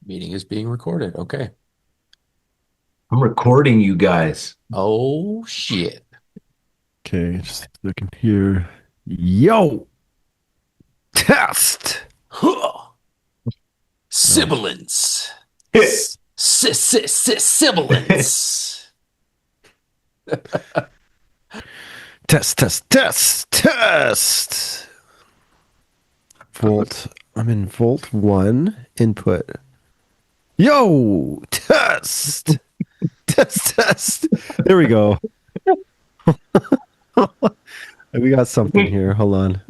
Meeting is being recorded. Okay. I'm recording you guys. Oh shit. Okay, just looking here. Yo, test. Huh. No. Sibilance. Sibilance. Test, test, test, test. Volt. I'm in Volt 1 input. Yo, test. Test, test. There we go. We got something here. Hold on.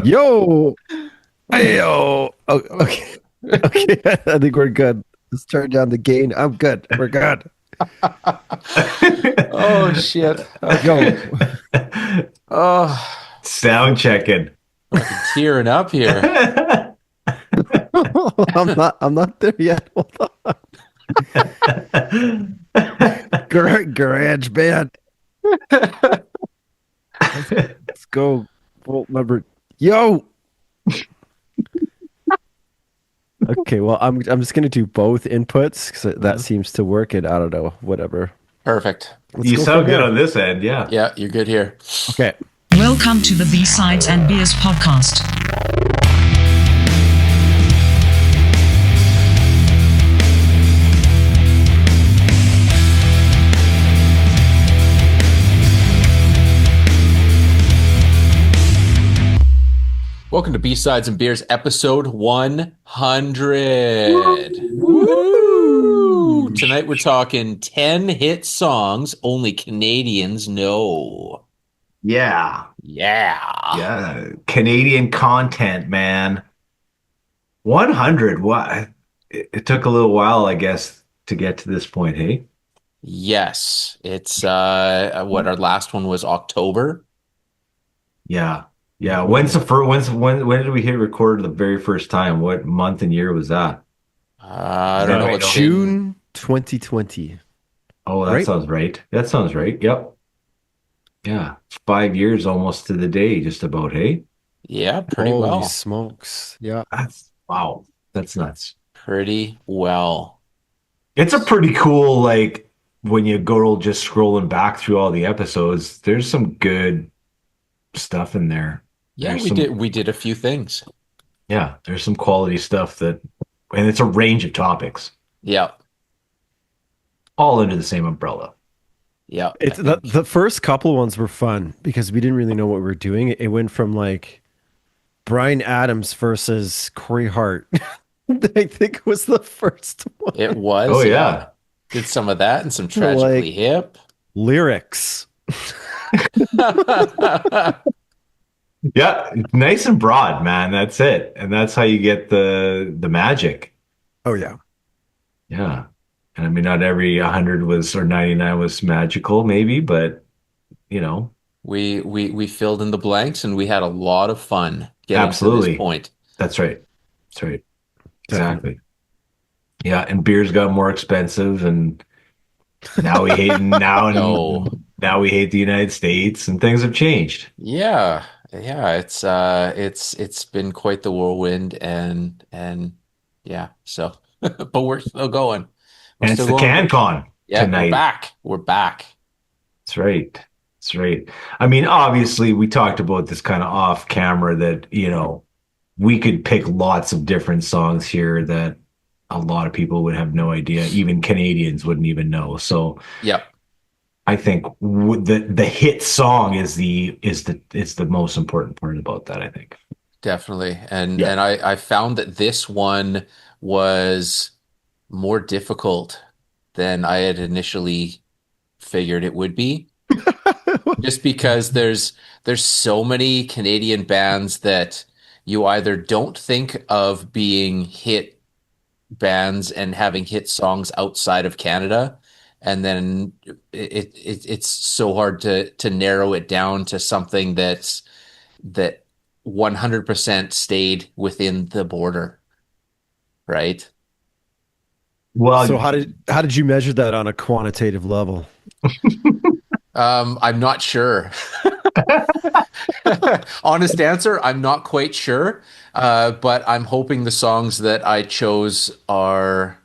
Yo. Ayo. Oh, okay. Okay. I think we're good. Let's turn down the gain. I'm good. We're good. Oh shit. Okay. Yo. Oh, Sound checking. fucking tearing up here. I'm not there yet. Hold on. Garage band. Let's go. Volt number. Yo. Okay, well, I'm just gonna do both inputs because that seems to work. And I don't know, whatever. Perfect. Let's You go from sound good there. on this end, yeah. Yeah, you're good here. Okay. Welcome to the B-Sides and Beers podcast. Welcome to B-Sides and Beers episode 100. Woo! Woo! Tonight we're talking 10 hit songs only Canadians know. Yeah. Yeah. Yeah. Canadian content, man. 100. What? It took a little while, I guess, to get to this point, hey? Yes. It's what our last one was October. Yeah. Yeah. When's the first when did we hit record the very first time? What month and year was that? I Does don't know. anybody It's know? been June 2020, Oh, that right? sounds right. That sounds right. Yep. Yeah. 5 years almost to the day, just about, hey? yeah, pretty Holy well. smokes. Yeah. That's wow. That's nuts. Pretty well. It's a pretty cool, like when you go just scrolling back through all the episodes, there's some good stuff in there. Yeah, There's we some, did a few things. yeah, there's some quality stuff and it's a range of topics, Yeah. all under the same umbrella. Yeah, I It's the think the first couple ones were fun because we didn't really know what we were doing. It went from like Brian Adams versus Corey Hart. I think was the first it one. Oh was, yeah. yeah. Did some of that and some Tragically Like Hip. lyrics. Yeah, nice and broad, man. That's it. And that's how you get the magic. Oh yeah. Yeah. And I mean, not every 100 was or 99 was magical, maybe, but you know, We filled in the blanks and we had a lot of fun getting to this absolutely. point. That's right. That's right. Definitely. Exactly. Yeah, and beers got more expensive, and now we hate No. now we hate the United States, and things have changed. Yeah. Yeah, it's been quite the whirlwind and yeah, so but we're still going. We're Hence still the going. CanCon Yeah, we're tonight. back. We're back. That's right. That's right. I mean, obviously, we talked about this kind of off camera that, we could pick lots of different songs here that a lot of people would have no idea. Even Canadians wouldn't even know. So Yep. I think the hit song is the most important part about that, I think. Definitely. And Yeah. and I found that this one was more difficult than I had initially figured it would be. Just because there's so many Canadian bands that you either don't think of being hit bands and having hit songs outside of Canada, and then it's so hard to narrow it down to something that 100% stayed within the border, right? So Well, how did you measure that on a quantitative level? I'm not sure. Honest answer, I'm not quite sure. But I'm hoping the songs that I chose are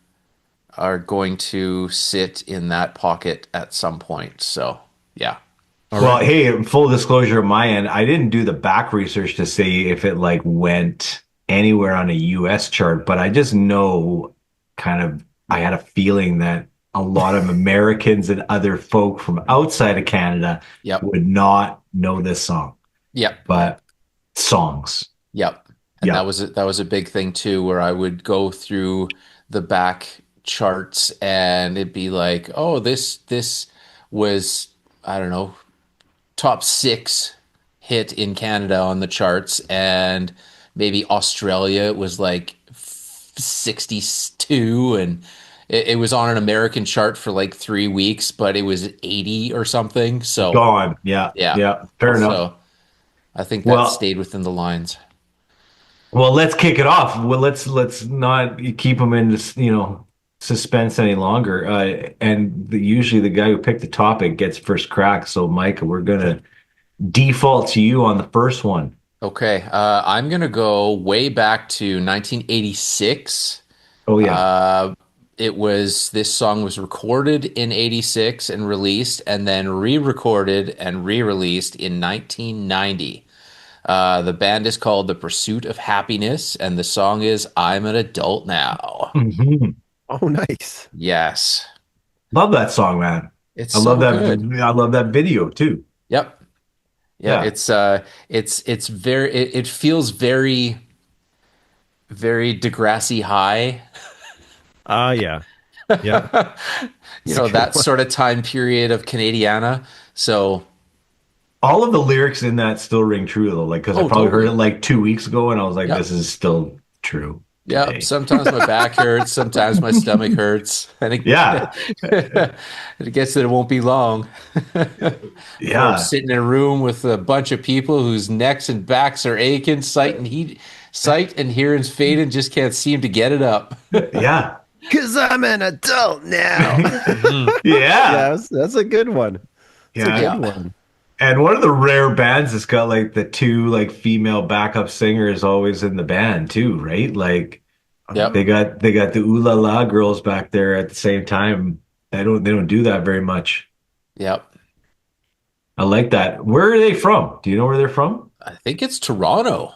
going to sit in that pocket at some point. So, yeah. All Well, right. hey, full disclosure on my end, I didn't do the back research to say if it like went anywhere on a US chart, but I just know kind of I had a feeling that a lot of Americans and other folk from outside of Canada Yep. would not know this song, Yep. but songs. Yep. And Yeah. that was a big thing too, where I would go through the back charts and it'd be like, oh, this was, I don't know, top six hit in Canada on the charts, and maybe Australia was like 62, and it was on an American chart for like 3 weeks, but it was 80 or something. So Gone. Yeah. yeah, Yeah. Fair enough. so I think that Well, stayed within the lines. Well, let's kick it off. Well, let's not keep them in this, suspense any longer. Usually the guy who picked the topic gets first crack. So, Mike, we're gonna default to you on the first one. Okay, I'm gonna go way back to 1986. Oh yeah. Uh, this song was recorded in 86 and released, and then re-recorded and re-released in 1990. The band is called The Pursuit of Happiness, and the song is I'm an Adult Now. Mhm. Oh, nice. Yes, Love that song, man. it's I love so that. good. I love that video too. Yep. Yeah, Yeah. it's very it feels very Degrassi High. Yeah. Yeah. You It's a know, good that one. sort of time period of Canadiana. So, All of the lyrics in that still ring true though, like because I oh, probably heard it totally. like 2 weeks ago, and I was like, Yep. this is still true Yep. today. Sometimes my back hurts, sometimes my stomach hurts, and Yeah. it gets that it won't be long before I'm Yeah. sitting in a room with a bunch of people whose necks and backs are aching, sight and hearing's fading, just can't seem to get it up. Yeah. Because I'm an adult now. Mhm. Yeah. Yeah, that's a good one. It's a Yeah. good Yeah. one. And one of the rare bands that's got like the two like female backup singers always in the band too, right? Like Yep. they got the Ooh La La girls back there at the same time. They don't do that very much. Yep. I like that. Where are they from? Do you know where they're from? I think it's Toronto.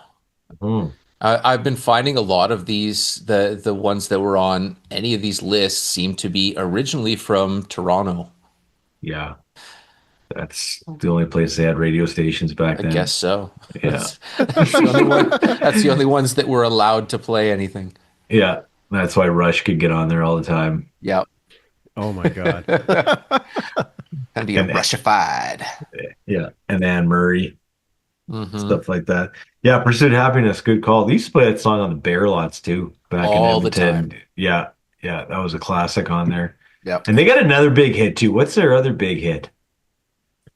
Hmm. I've been finding a lot of the ones that were on any of these lists seem to be originally from Toronto. Yeah, that's the only place they had radio stations back I guess then. so. Yeah, That's the only one. That's the only ones that were allowed to play anything. yeah. That's why Rush could get on there all the time. Yep. Oh my God. And be a And Rushified. yeah, and Anne Murray, Hmm. stuff like that. Yeah, Pursuit of Happiness, good call. They used to play that song on the Bear Lots too, back in All the Edmonton. time. Yeah, yeah, that was a classic on there. Yep. And they got another big hit too. What's their other big hit?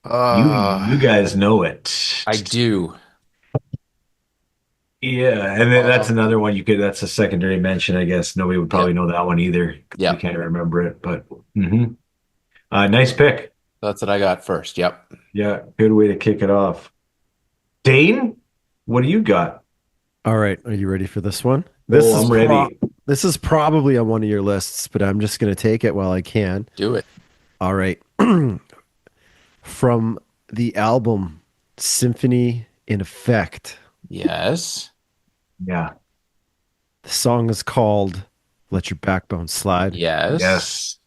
You Uh, guys know it. I do. Yeah, and then that's Uh, another one you could. That's a secondary mention, I guess. Nobody would probably yep. know that one either because we Yep. can't remember it. But nice pick. That's what I got first. Yep. Yeah, good way to kick it off. Dane, what do you got? All right. Are you ready for this one? Oh, I'm ready. This is probably on one of your lists, but I'm just going to take it while I can. Do it. All right. From the album Symphony in Effect, Yes. Yeah. the song is called Let Your Backbone Slide Yes. Yes.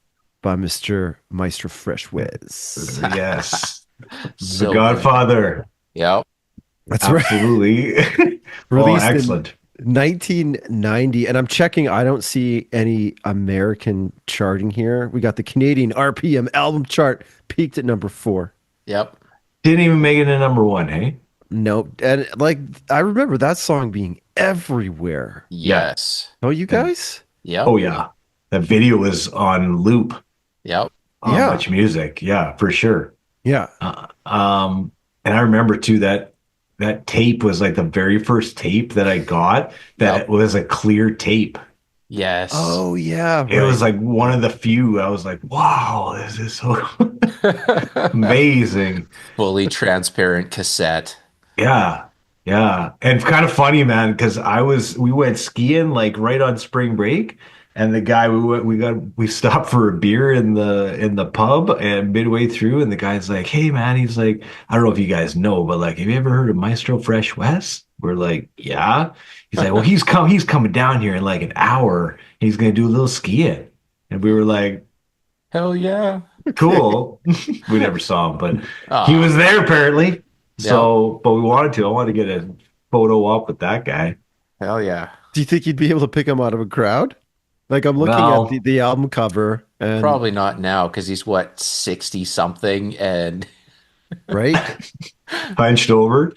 by Mr. Maestro Fresh Wiz. Yes. The So good. Godfather. Yep. That's right. Absolutely. Oh, Released in excellent. 1990. And I'm checking, I don't see any American charting here. We got the Canadian RPM album chart peaked at number 4. Yep. Didn't even make it a number one, hey? Nope. And like, I remember that song being everywhere. Yeah. Yes. Oh, you guys? Yep. Oh, yeah. That video was on loop Yep. on Yeah. Much Music. Yeah, for sure. Yeah. And I remember too that tape was like the very first tape that I got that Yep. was a clear tape. Yes. Oh yeah, It was right. like one of the few. I was like, wow, this is so amazing. Fully transparent cassette. Yeah. Yeah. And kind of funny, man, because we went skiing like right on spring break. And the guy we stopped for a beer in the pub and midway through, and the guy's like, "Hey man," he's like, "I don't know if you guys know, but like, have you ever heard of Maestro Fresh West?" We're like, "Yeah." He's like, "Well, he's coming down here in like an hour. He's gonna do a little skiing." And we were like, Hell yeah. Okay. cool. We never saw him, but he was Ah, there apparently. yep. So, but we wanted to. I wanted to get a photo up with that guy. Hell yeah. Do you think you'd be able to pick him out of a crowd? Like I'm looking at Well, the album cover and Probably not now because he's what, 60 something and right? hunched over.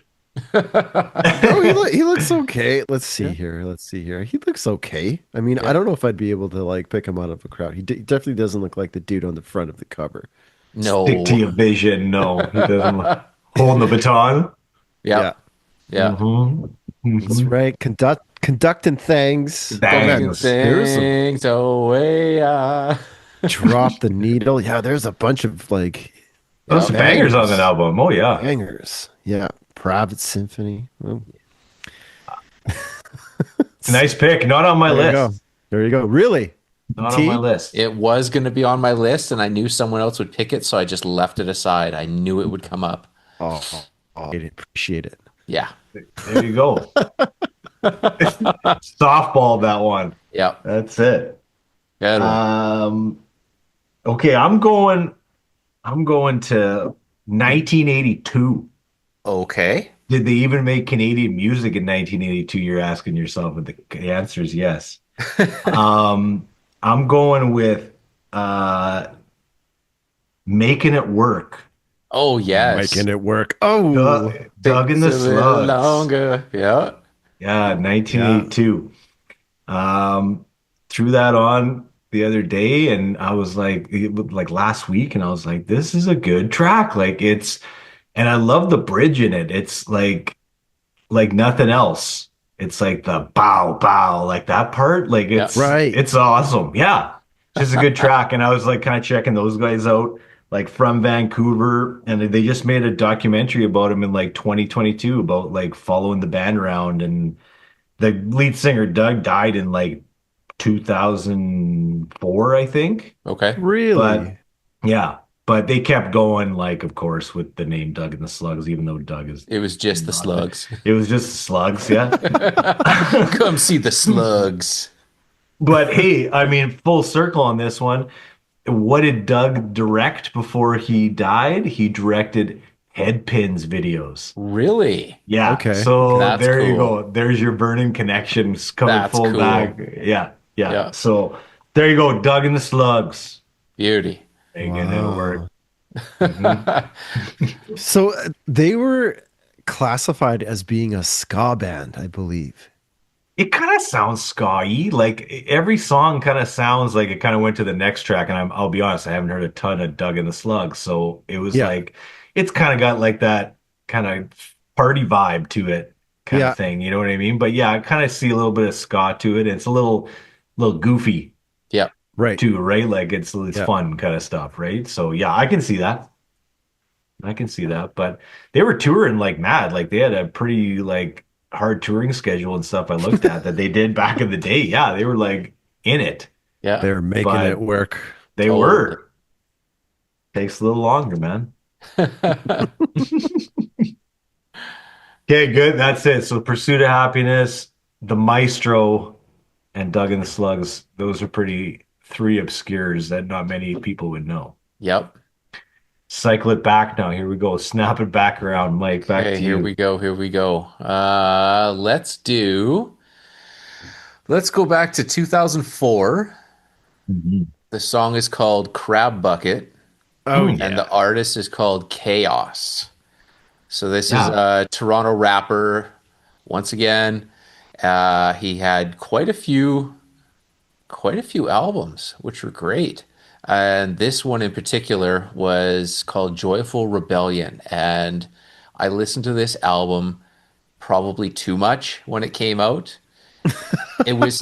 No, he looks okay. Let's see Yeah. here. Let's see here. He looks okay. I mean, I Yeah. don't know if I'd be able to like pick him out of a crowd. Definitely doesn't look like the dude on the front of the cover. Stick to No. your vision. No, he doesn't hold the baton. Yeah, Yep. Yeah. Hmm that's hmm right. Conducting things. Oh man, Conducting Bangs. there's a things away. drop the needle. Yeah, there's a bunch of like Those Yep. bangers on that bangers. album. Oh yeah. Bangers. Yeah. Private Symphony. Well, Nice pick. Not on my there you go. list. There you go. Really? Not on my T? list. It was going to be on my list, and I knew someone else would pick it, so I just left it aside. I knew it would come up. Oh, I appreciate it. Yeah. There you go. Softball that one. Yep. That's it. Good one. Okay, I'm going to 1982. Okay. Did they even make Canadian music in 1982? You're asking yourself, and the answer is yes. Um, I'm going with uh, Making It Work. Oh, yes. Making it work. Oh, Doug and Takes the a little Slugs. longer. Yeah. Yeah, yeah. 1982. Threw that on the other day, and I was like, like last week, and I was like, this is a good track. And I love the bridge in it. It's like nothing else. It's like the bow bow, like that part. Like Yeah. Right. it's awesome. Yeah, just a good track. And I was like kind of checking those guys out, like from Vancouver, and they just made a documentary about him in like 2022 about like following the band around. And the lead singer Doug died in like 2004, I think. Okay. But Really? yeah, but they kept going, like, of course, with the name Doug and the Slugs, even though Doug is It was just the not the, slugs. it was just Slugs, yeah. Come see the slugs. But hey, I mean, full circle on this one. What did Doug direct before he died? He directed Headpins videos. Really? Yeah, Okay. so That's there you cool. go. There's your burning connections coming That's full back. cool. Yeah, yeah. Yeah. So there you go, Doug and the Slugs. Beauty. Making it work. Wow. Mhm. So they were classified as being a ska band, I believe. It kind of sounds ska-y. Like every song kind of sounds like it kind of went to the next track. And I'll be honest, I haven't heard a ton of Doug and the Slugs. So it was Yeah. like, it's kind of got like that kind of party vibe to it kind of Yeah. thing. You know what I mean? But yeah, I kind of see a little bit of ska to it. It's a little goofy Yep. Right. too, right? Like it's Yeah. fun kind of stuff, right? So yeah, I can see that. I can see that. But they were touring like mad. Like they had a pretty like hard touring schedule and stuff I looked at that they did back in the day. Yeah, they were like in it. Yeah. They're making it But work. they Totally. were. Takes a little longer, man. Okay, good. That's it. So Pursuit of Happiness, The Maestro, and Doug and the Slugs. Those are pretty three obscures that not many people would know. Yep. Cycle it back now. Here we go. Snap it back around, Mike. Back Okay, to here you. we go. Here we go. Let's go back to 2004. Mhm. The song is called Crab Bucket, Oh Hmm. and yeah. the artist is called Chaos. So this is Yeah. a Toronto rapper. Once again, he had quite a few albums, which were great. And this one in particular was called Joyful Rebellion. And I listened to this album probably too much when it came out. It was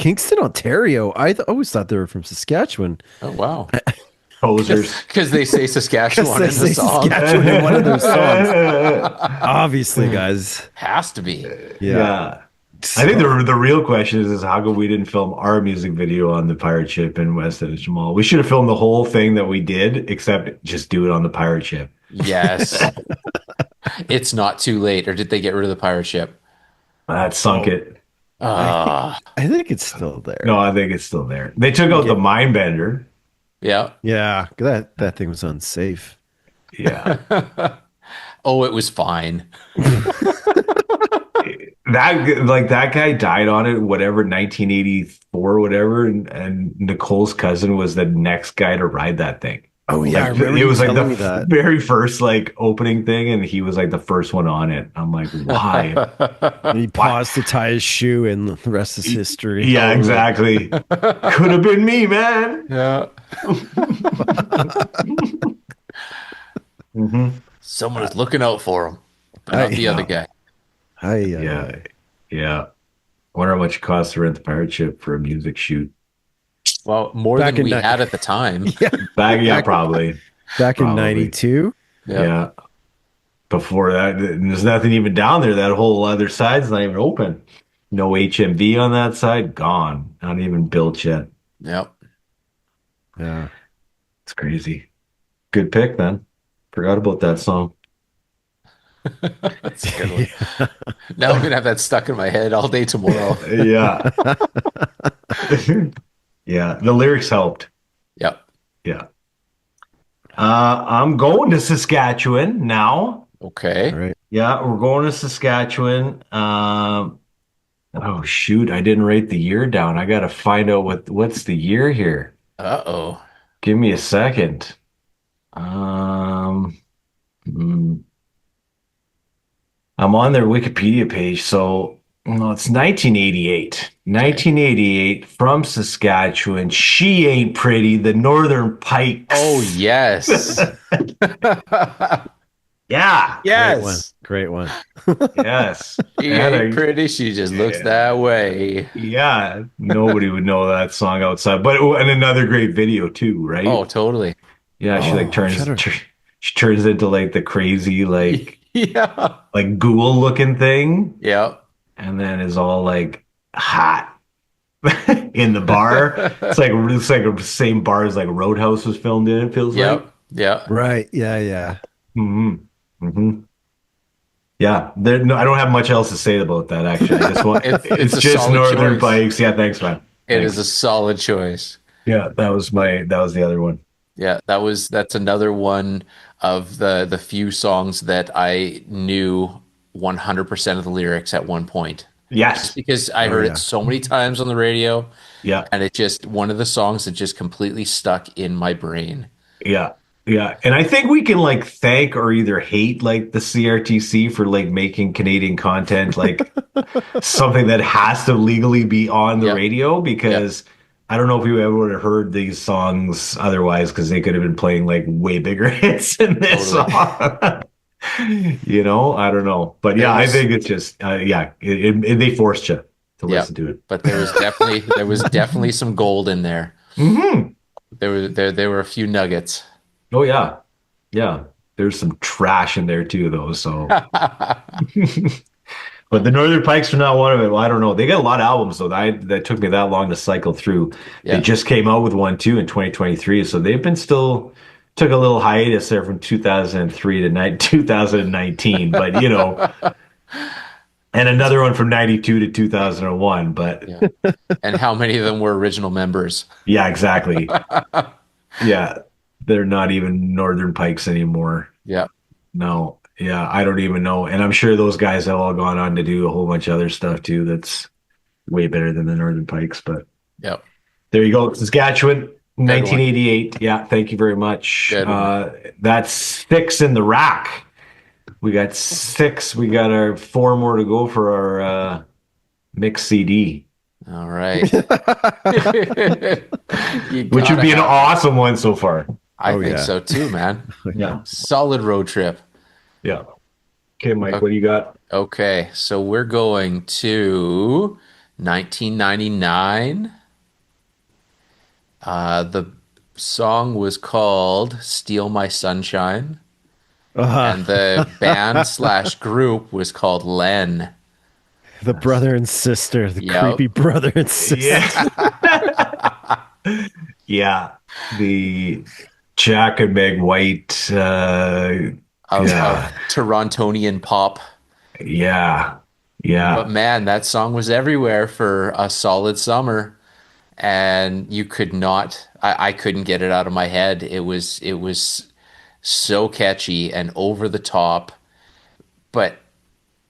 Kingston, Ontario. Always thought they were from Saskatchewan. Oh, wow. Posers. Because they say Because Saskatchewan they in the say song. Saskatchewan in one of their songs. Obviously, guys. Has to be. Yeah. Yeah. I think the real question is how come we didn't film our music video on the pirate ship in West Edmonton Mall? We should have filmed the whole thing that we did, except just do it on the pirate ship. Yes. It's not too late. Or did they get rid of the pirate ship? That sunk it. I think it's still No, there. I think it's still there. They took out the mind bender. Yeah. Yeah, that thing was unsafe. Yeah. Oh, it was fine. That guy died on it, whatever, 1984 or whatever, and Nicole's cousin was the next guy to ride that thing. Oh yeah, I Like remember it you was like telling me the that. very first like opening thing, and he was like the first one on it. I'm like, why? He paused to tie his shoe, and the rest is history. Yeah, exactly. Could have been me, man. Yeah. Hmm. Someone is looking out for him, but not the other guy. Yeah, yeah. Wonder how much it costs to rent the pirate ship for a music shoot. Well, more Back than in we ni- had at the time. Probably. Back in Probably. '92. Yeah. Yeah. Before that, there's nothing even down there. That whole other side's not even open. No HMV on that side, gone. Not even built yet. Yep. Yeah. It's crazy. Good pick, then. Forgot about that song. That's a good one. Now I'm gonna have that stuck in my head all day tomorrow. Yeah. Yeah. The lyrics helped. Yep. Yeah. I'm going to Saskatchewan now. Okay. All right. Yeah, we're going to Saskatchewan. Oh shoot, I didn't write the year down. I gotta find out what's the year here. Uh-oh. Give me a second. Hmm. I'm on their Wikipedia page, so well, it's 1988. 1988 from Saskatchewan. She Ain't Pretty, the Northern Pikes. Oh, yes. Yeah. Yes. Great one. Yes. She And ain't pretty. She just looks that way. yeah, nobody would know that song outside. But and another great video too, right? Oh, totally. Yeah, she like Oh, she turns into like the crazy Yeah. like ghoul looking thing, Yep. and then is all like hot in the bar. It's like the same bar as like Roadhouse was filmed in. It feels like. Yep. Yeah. Right. Yeah. Hmm. Hmm. Yeah, no, I don't have much else to say about that. Actually, I just want It's a just solid Northern choice. Pikes. Yeah, thanks, man. It Thanks. is a solid choice. Yeah, that was the other one. Yeah, that's another one of the few songs that I knew 100% of the lyrics at one point. Yes. Because I heard yeah. it so many times on the radio, Yeah. and it just one of the songs that just completely stuck in my brain. Yeah. Yeah. And I think we can like thank or either hate like the CRTC for like making Canadian content like something that has to legally be on the Yep. radio because I don't know if you ever would have heard these songs otherwise because they could have been playing like way bigger hits than this Totally. song. You know, I don't know. But yeah, I think it's just they forced you to Yeah. listen to it. But there was definitely some gold in there. Hmm. There were a few nuggets. Oh yeah. Yeah. There's some trash in there too though, so but the Northern Pikes are not one of it. Well, I don't know. They got a lot of albums though. That took me that long to cycle through. Yeah. They just came out with one too in 2023, so they've been still took a little hiatus there from 2003 to 2019, but you know, and another one from 92 to 2001. But Yeah. And how many of them were original members? yeah, exactly. Yeah, they're not even Northern Pikes anymore. Yeah. No, yeah, I don't even know. And I'm sure those guys have all gone on to do a whole bunch of other stuff too that's way better than the Northern Pikes. But Yep. there you go. Saskatchewan, 1988. Yeah, thank you very much. Good one. That's 6 in the rack. We got 6. We got our 4 more to go for our mix CD, All right. which would be an awesome one so far. I Oh, think yeah. so too, man. Yeah. Solid road trip. Yeah. Okay, Mike, what do you got? Okay, so we're going to 1999. The song was called Steal My Sunshine, Uh, and the band slash group was called Len. the brother and sister, the Yep. creepy brother and sister. Yeah. Yeah. The Jack and Meg White. Of Yeah. Torontonian pop. Yeah. But Yeah. man, that song was everywhere for a solid summer, and you could not, I couldn't get it out of my head. It was so catchy and over the top, but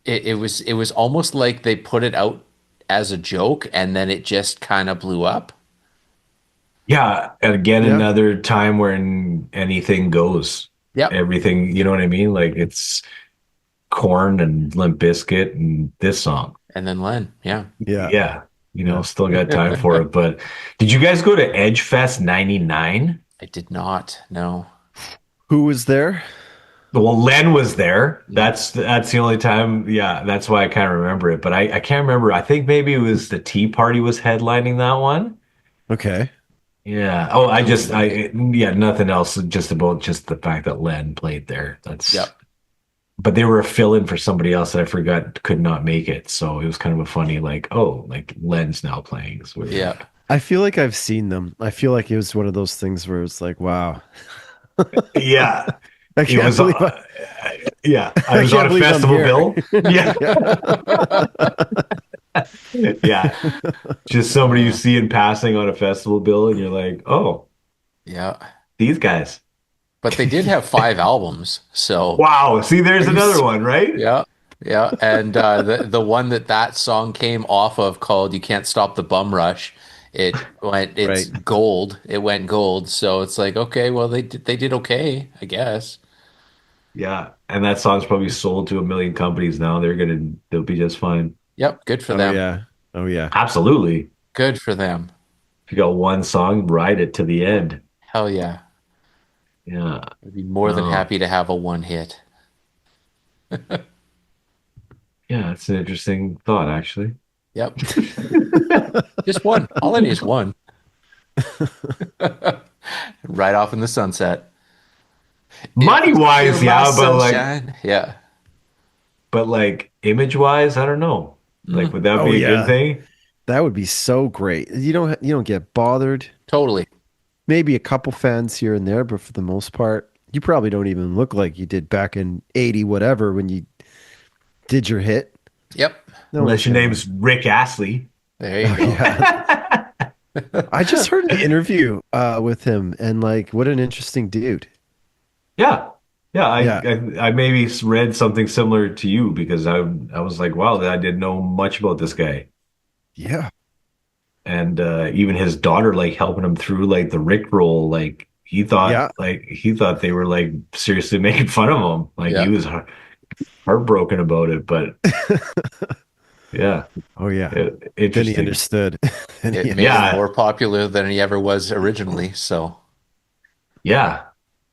it was almost like they put it out as a joke and then it just kind of blew up. Yeah. And again, Yeah. another time when anything goes. Yep. Everything, you know what I mean? Like it's Corn and Limp Bizkit and this song. And then Len, yeah. Yeah. Yeah. Yeah. Still got time for it. But did you guys go to Edge Fest 99? I did not know. Who was there? Well, Len was there. Mm. That's the only time. Yeah, that's why I kind of remember it. But I can't remember. I think maybe it was the Tea Party was headlining that one. Okay. Yeah. Oh, Ooh. yeah, nothing else. Just about just the fact that Len played there. Yep. But they were a fill-in for somebody else that I forgot could not make it. So it was kind of a funny, like, oh, like Len's now playing. It's weird. Yep. I feel like I've seen them. I feel like it was one of those things where it's like, wow, Yeah. I It can't was, believe yeah, I I was on can't a believe I'm festival here. bill. Yeah. Yeah. Just somebody you Uh, see in passing on a festival bill, and you're like, oh, yeah. these guys. But they did have 5 albums, so Wow. See, there's Are you another s- one, right? yeah, yeah. And the one that song came off of called "You Can't Stop the Bum Rush." It's right? gold. It went gold. So it's like, okay, well they did okay, I guess. Yeah. And that song's probably sold to a million companies now. They'll be just fine. Yep, good for Oh them. yeah. Oh yeah. Absolutely. Good for them. If you got one song, ride it to the end. Hell yeah. Yeah. I'd be more than No. happy to have a one hit. Yeah, that's an interesting thought, actually. Yep, just one. All I need is one. Right off in the sunset. If Money you steal wise, my yeah, sunshine. Yeah. but like image wise, I don't know. Like, Mm, would that Oh be a good yeah. thing? That would be so great. You don't get bothered. totally. Maybe a couple fans here and there, but for the most part, you probably don't even look like you did back in 80 whatever when you did your hit. Yep. No one's Unless your gonna. name's Rick Astley. There you Oh go. yeah. I just heard an interview with him and like what an interesting dude. Yeah. Yeah, Yeah. I maybe read something similar to you because I was like, wow, I didn't know much about this guy. Yeah. And even his daughter like helping him through like the Rick roll, Yeah. he thought they were like seriously making fun of him. Like he Yeah. was heartbroken about it, but yeah, Oh yeah. Then he interesting. understood. Then he It made him understood. Yeah, more popular than he ever was originally. So, yeah.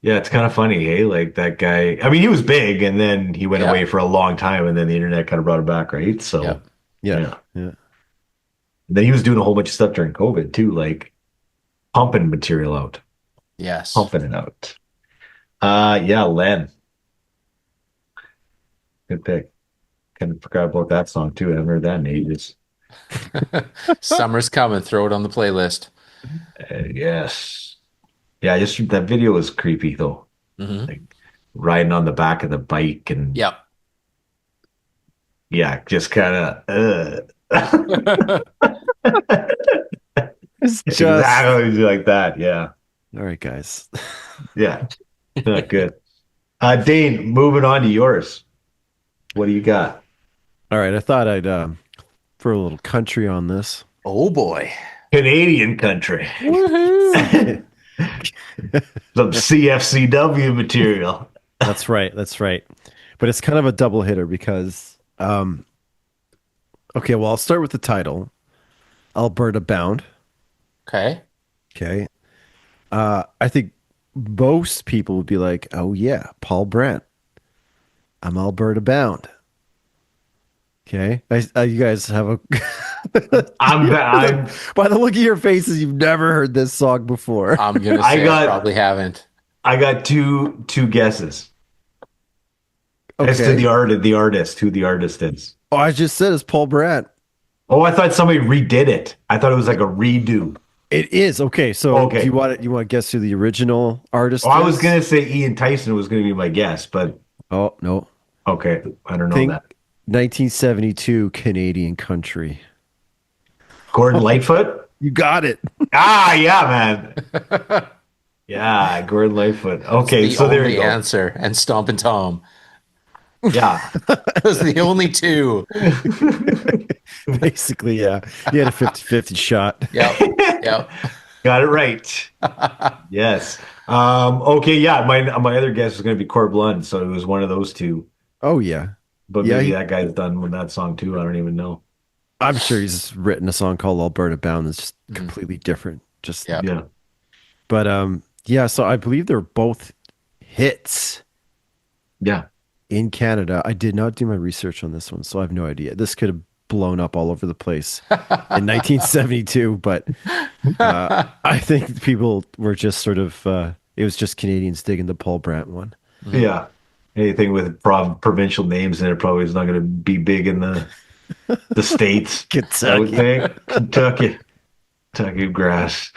Yeah, it's kind of funny, hey? Like that guy. I mean, he was big and then he went yeah. away for a long time and then the internet kind of brought him back, right? Yeah. So, Yeah. yeah. Yeah. And then he was doing a whole bunch of stuff during COVID too, like pumping material out, Yes. pumping it out. Yeah, Len. Good pick. Kind of forgot about that song too. I haven't heard that in ages. Summer's coming. Throw it on the playlist. Yes. Yeah, just that video was creepy though. Hmm. Like riding on the back of the bike and Yep. yeah, just kind of It's just exactly like that. Yeah. all right, guys. Yeah. Not good. Dane, moving on to yours. What do you got? All right, I thought I'd throw a little country on this. Oh boy. Canadian country. Woohoo. Some CFCW material. That's right. That's right. But it's kind of a double hitter because okay, well, I'll start with the title. Alberta Bound. Okay. Okay. I think most people would be like, "Oh yeah, Paul Brandt. I'm Alberta Bound." Okay. You guys have a I'm, I'm, By the look of your faces, you've never heard this song before. I'm gonna I say I got, probably haven't. I got two guesses as to Okay. the artist, who the artist is. Oh, I just said it's Paul Brandt. Oh, I thought somebody redid it. I thought it was like a redo. It is. Okay. So do Okay. you want to guess who the original Oh, artist I was is? gonna say Ian Tyson was gonna be my guess, but Oh, no. okay, I don't know Think that. 1972 Canadian country. Gordon Oh, Lightfoot? you got it. Ah, yeah, man. Yeah, Gordon Lightfoot. It's Okay, the so there you only go. answer, and Stompin' Tom. Yeah. Those are the only two. Basically, yeah. You had a 50-50 shot. Yep. Yep. Got it right. Yes. Okay, yeah, my other guess was gonna be Corb Lund, so it was one of those two. Oh, yeah. But Yeah, maybe that guy's done with that song too. I don't even know. I'm sure he's written a song called Alberta Bound that's just Mhm. completely different. Just Yep. Yeah. but yeah, so I believe they're both hits Yeah. in Canada. I did not do my research on this one, so I have no idea. This could have blown up all over the place in 1972, but I think people were just sort of it was just Canadians digging the Paul Brandt one. Mhm. Yeah. Anything with provincial names in it probably is not gonna be big in the States, I would Kentucky. think. Kentucky grass.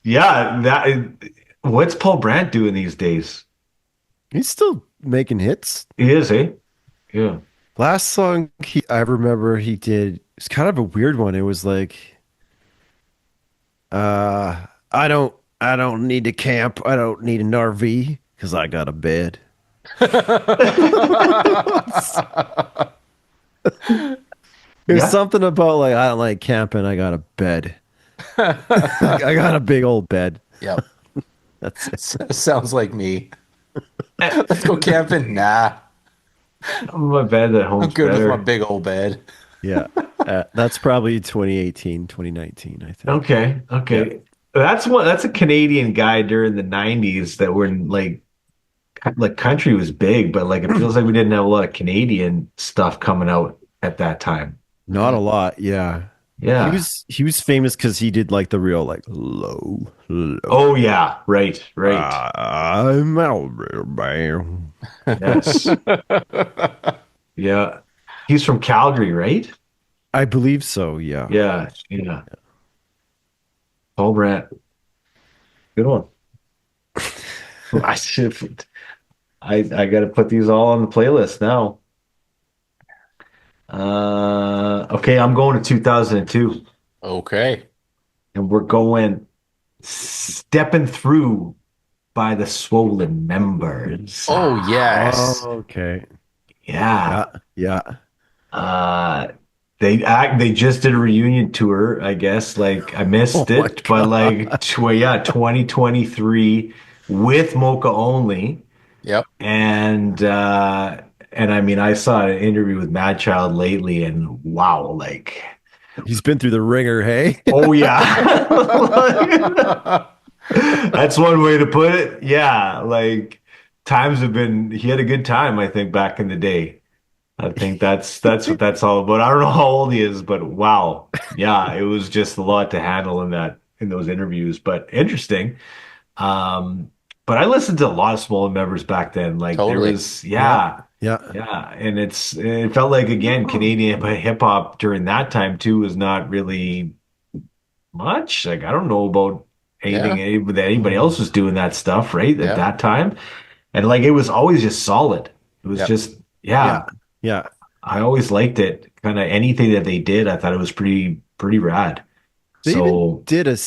Yeah, what's Paul Brandt doing these days? He's still making hits. He is, eh? Yeah. Last song I remember he did, it's kind of a weird one. It was like I don't need to camp. I don't need an RV because I got a bed. It was Yeah. something about like I don't like camping. I got a bed. I got a big old bed. Yep. That's it. Sounds like me. Let's go camping. Nah, My bed at I'm home's good with my better. big old bed. Yeah. That's probably 2018, 2019, I think. Okay, Yeah. okay. That's a Canadian guy during the 90s that were in, like country was big, but like it feels like we didn't have a lot of Canadian stuff coming out at that time. Not a lot. Yeah. Yeah. He was famous because he did like the real like low. Oh yeah, right, right. I'm out, man. Yes. Yeah. He's from Calgary, right? I believe so. Yeah. Yeah, yeah. Paul Brandt. Good one. I should I gotta put these all on the playlist now. Okay, I'm going to 2002, Okay. and we're going Stepping Through by the Swollen Members. Oh yes. Oh, okay. Yeah. Yeah. Yeah. Uh they just did a reunion tour, I guess. Like I Oh missed my it, but God. like yeah, 2023 with Mocha only. Yep. And I mean I saw an interview with Mad Child lately and wow, like He's been through the ringer, hey? oh yeah. That's one way to put it. Yeah, like times have been he had a good time, I think, back in the day. I think that's what that's all about. I don't know how old he is, but wow. Yeah, it was just a lot to handle in those interviews, but interesting. Um, but I listened to a lot of Smaller Members back then. Like there Totally. was, Yeah. yeah, Yeah. yeah, and it felt like again Canadian hip hop during that time too was not really much. Like I don't know about Yeah. that anybody else was doing that stuff right at Yeah. that time, and like it was always just solid. It was Yep. just Yeah. yeah. Yeah. I always liked it. Kind of anything that they did, I thought it was pretty rad. They even So, did a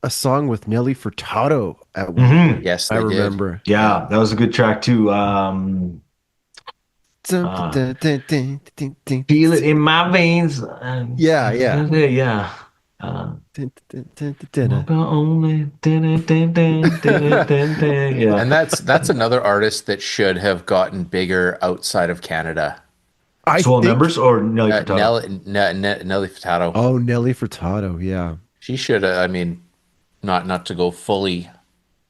song with Nelly Furtado at one mhm. point. Yes, I they did. remember. Yeah, that was a good track too. Uh, Feel it in my veins. Yeah, yeah. Yeah. Mocha only. Yeah. And that's another artist that should have gotten bigger outside of Canada. I Swole think. members or Nelly Furtado? Nelly Furtado. Oh, Nelly Furtado. Yeah. She should have, I mean, not to go fully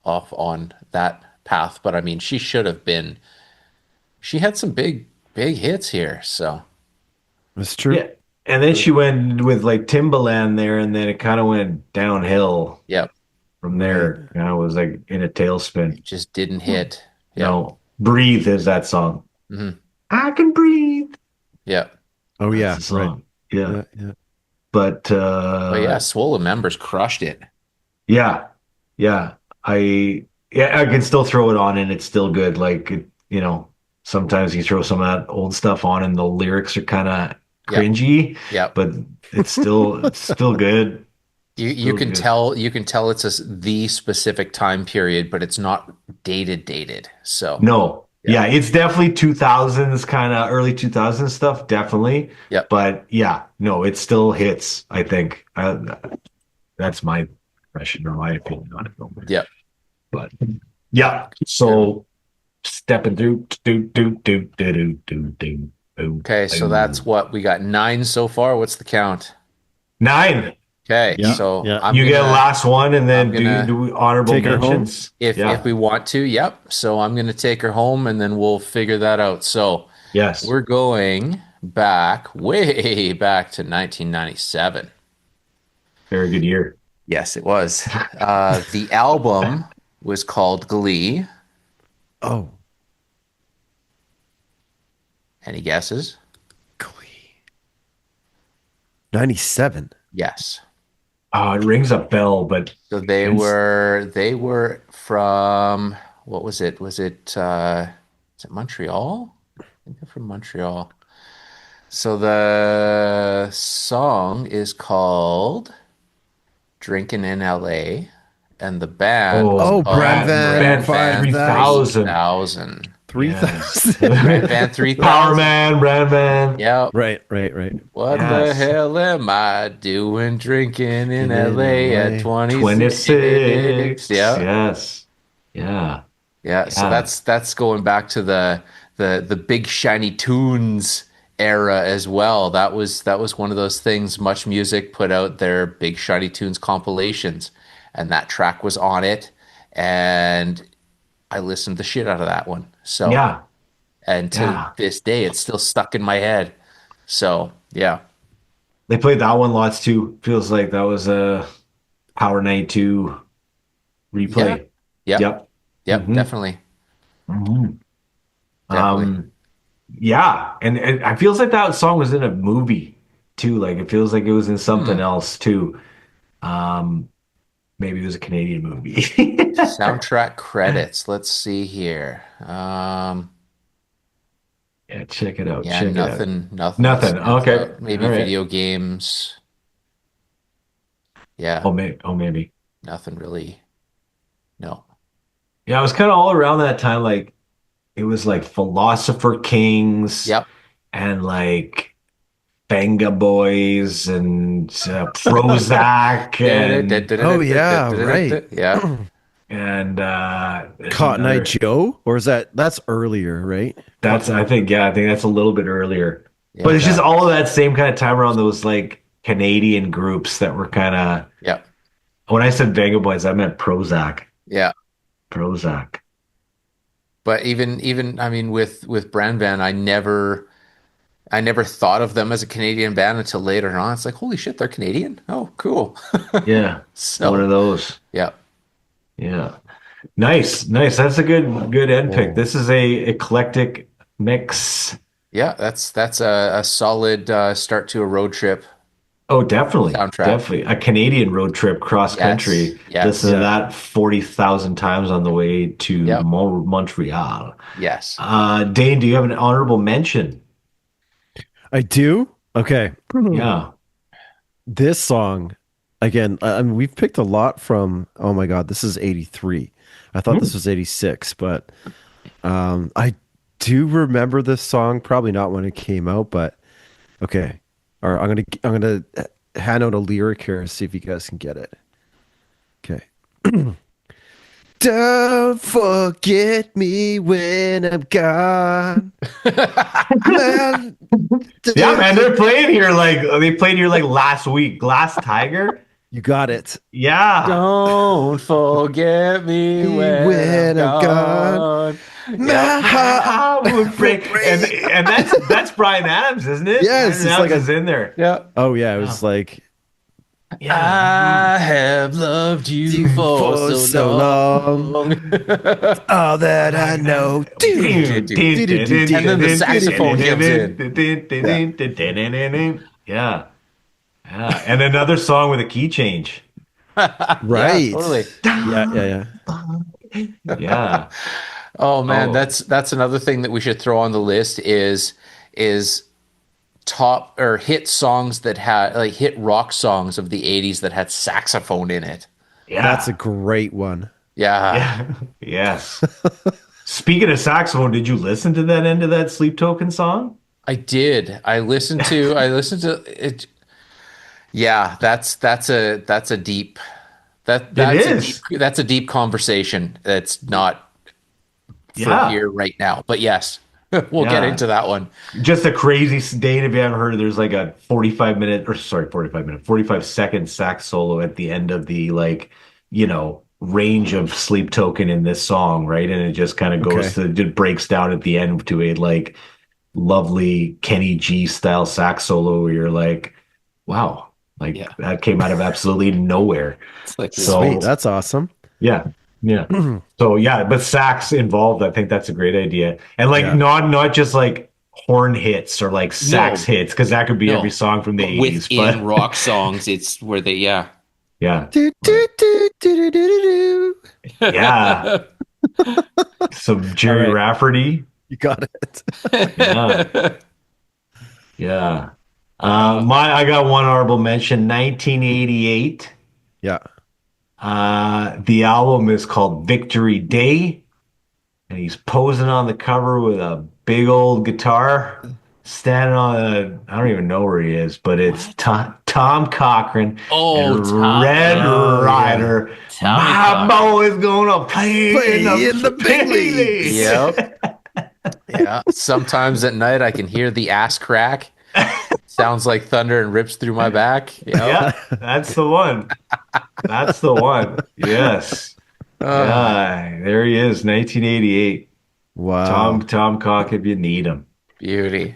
off on that path, but I mean, she should have been. She had some big hits here, so That's true. Yeah. And then she went with like Timbaland there, and then it kind of went downhill Yep. from Right. there. And I was like in a tailspin. It just didn't hit. Yep. No, Breathe is that song. Hmm. I can breathe. Yep. Oh That's yeah, the right. song. Yeah. Yeah, yeah. But But yeah, Swollen Members crushed it. yeah, yeah. I can still throw it on and it's still good. Like sometimes you throw some of that old stuff on and the lyrics are kind of Yep. cringy, Yep. but it's still good. You Still can good. tell it's the specific time period, but it's not dated. So No. yeah. Yeah, it's definitely 2000s kind of early 2000s stuff, definitely. Yep. But yeah, no, it still hits, I think. That's my impression or my opinion on it. Yep. But yeah, so stepping through do. Okay, so that's what we got 9 so far. What's the count? 9. Okay, Yeah, so yeah. I'm You get a gonna last one, and I'm then gonna do we honorable Take her home? mentions? if Yeah. we want to, yep. So I'm gonna take her home and then we'll figure that out. So Yes. we're going back, way back to 1997. Very good year. Yes, it was. The album was called Glee. Oh, Any guesses? Glee. 97. Yes. Oh, it rings a bell, but So they Vince- were from what was it? Is it Montreal? I think they're from Montreal. So the song is called Drinking in LA and the band was Oh, called Brand Van Van 5000. 3000. 3000. Brand Van 3000. Power Man, Brand Man. Yep. Right. What the Yes. hell am I doing drinking in In LA LA. at 26? 26. Yeah. Yes. Yeah. Yeah, so Yeah. that's going back to the Big Shiny Tunes era as well. That was one of those things. Much Music put out their Big Shiny Tunes compilations, and that track was on it, and I listened the shit out of that one. So, Yeah. and to Yeah. this day, it's still stuck in my head. So, yeah, They played that one lots too. Feels like that was a Power 92 yeah, replay. yep, Yep. yep, Mhm. definitely, Mhm. definitely. Yeah, and it feels like that song was in a movie too. Like it feels like it was in something Hmm. else too. Um, maybe it was a Canadian movie. Soundtrack credits. Let's see here. Yeah, check it out. Yeah, Check it out. nothing that Nothing. stands Okay. out. Maybe All right. video games. Yeah, Maybe. nothing really. No. Yeah, it was kind of all around that time. Like it was like Philosopher Kings Yep. and like Benga Boys and Prozac Oh, yeah, right. Yeah. and there's Cotton Eye another. Joe? Or is that's earlier, right? I think that's a little bit earlier. Yeah. But it's just all of that same kind of time around those like Canadian groups that were kind of Yep. when I said Venga Boys, I meant Prozac. Yeah. Prozac. But even I mean with Brand Van, I never thought of them as a Canadian band until later on. It's like, holy shit, they're Canadian. Oh, cool. Yeah. One of So, those. yeah. Yeah. Nice. Nice. That's a good end pick. Whoa. This is a eclectic mix. Yeah, that's a solid start to a road trip Oh, definitely. soundtrack. Definitely. A Canadian road trip cross country. Yes. Listen to Yeah. that 40,000 times on the way to Yep. Montreal. Yes. Dane, do you have an honorable mention? I do? Okay. Yeah. This song, again, I mean, we've picked a lot from, oh my God, this is 83. I thought this was 86, but I do remember this song, probably not when it came out, but okay. Or I'm gonna hand out a lyric here and see if you guys can get it. Okay. Don't forget me when I'm gone. Man, Yeah, man, they played here like last week. Glass Tiger. you got it. Yeah. Don't forget me when When I'm I'm gone. gone. Yeah. I would break. And that's Brian Adams, isn't it? Yes, Brian it's Adams like is in there. Yeah. Oh yeah, it was like Yeah. I have loved you you for for so so long. long. All that I know. And then the saxophone comes in. Yeah. Yeah. And another song with a key change. Yeah, Right. totally. Yeah. Yeah. Oh man, Oh, that's another thing that we should throw on the list is top or hit songs that had like hit rock songs of the 80s that had saxophone in it. That's a yeah. great one. Yeah. Yeah. Yes. Speaking of saxophone, did you listen to that end of that Sleep Token song? I did. I listened to it. Yeah, that's a deep It is. that's a deep conversation that's not for Yeah. here right now. But yes, we'll get Yeah. into that one. Just a crazy Dane, if you haven't heard, there's like a 45-second sax solo at the end of the range of Sleep Token in this song, right? And it just kind of Okay. it breaks down at the end to a like lovely Kenny G style sax solo where you're like, wow, like Yeah. that came out of absolutely nowhere. It's like So Sweet. That's awesome. yeah. Yeah. So yeah, but sax involved, I think that's a great idea. And like Yeah. not just like horn hits or like sax No. hits, because that could be No. every song from the But 80s. within But rock songs, it's where they yeah. Do, do, do, do, do, do, do. Yeah. Some Jerry All right. Rafferty. You got it. Yeah. Yeah. I got one honorable mention, 1988. Yeah. The album is called Victory Day, and he's posing on the cover with a big old guitar, standing on I don't even know where he is, but it's Tom Cochran Oh, and Tom. Red Oh, yeah. Rider. Tommy My Cochran. boy is gonna play in the big leagues. Yep. Yeah. Sometimes at night I can hear the ass crack. Sounds like thunder and rips through my back. Yep. Yeah, that's the one. That's the one. Yes. Yeah, there he is, 1988. Wow. Tom Cock if you need him. Beauty.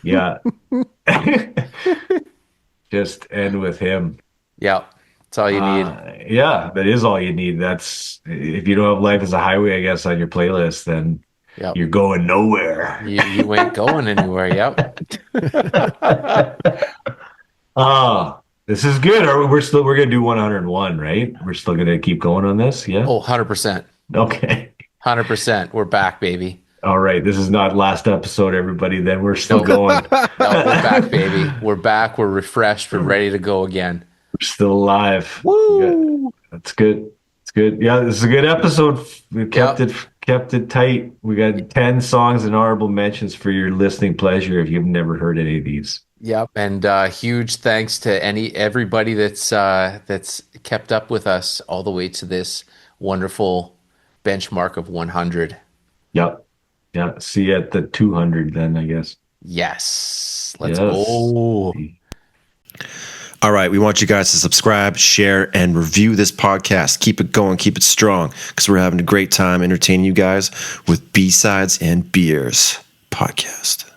Yeah. Just end with him. Yep. That's all you need. Yeah, that is all you need. That's if you don't have Life as a Highway, I guess, on your playlist, then Yep. you're going nowhere. You ain't going anywhere. Yep. This is good. We're gonna do 101, right? We're still gonna keep going on this, yeah? Oh, 100%. Okay. 100%. We're back, baby. All right. This is not last episode, everybody. Then we're still Nope. going. No, we're back, baby. We're back. We're refreshed. We're ready to go again. We're still alive. Woo! That's good. It's good. Yeah, this is a good episode. We kept it tight. We got 10 songs and honorable mentions for your listening pleasure if you've never heard any of these. Yep. And huge thanks to everybody that's kept up with us all the way to this wonderful benchmark of 100. Yep. Yeah. See you at the 200 then, I guess. Yes. Let's Yes. go. All right, we want you guys to subscribe, share, and review this podcast. Keep it going, keep it strong, because we're having a great time entertaining you guys with B-Sides and Beers podcast.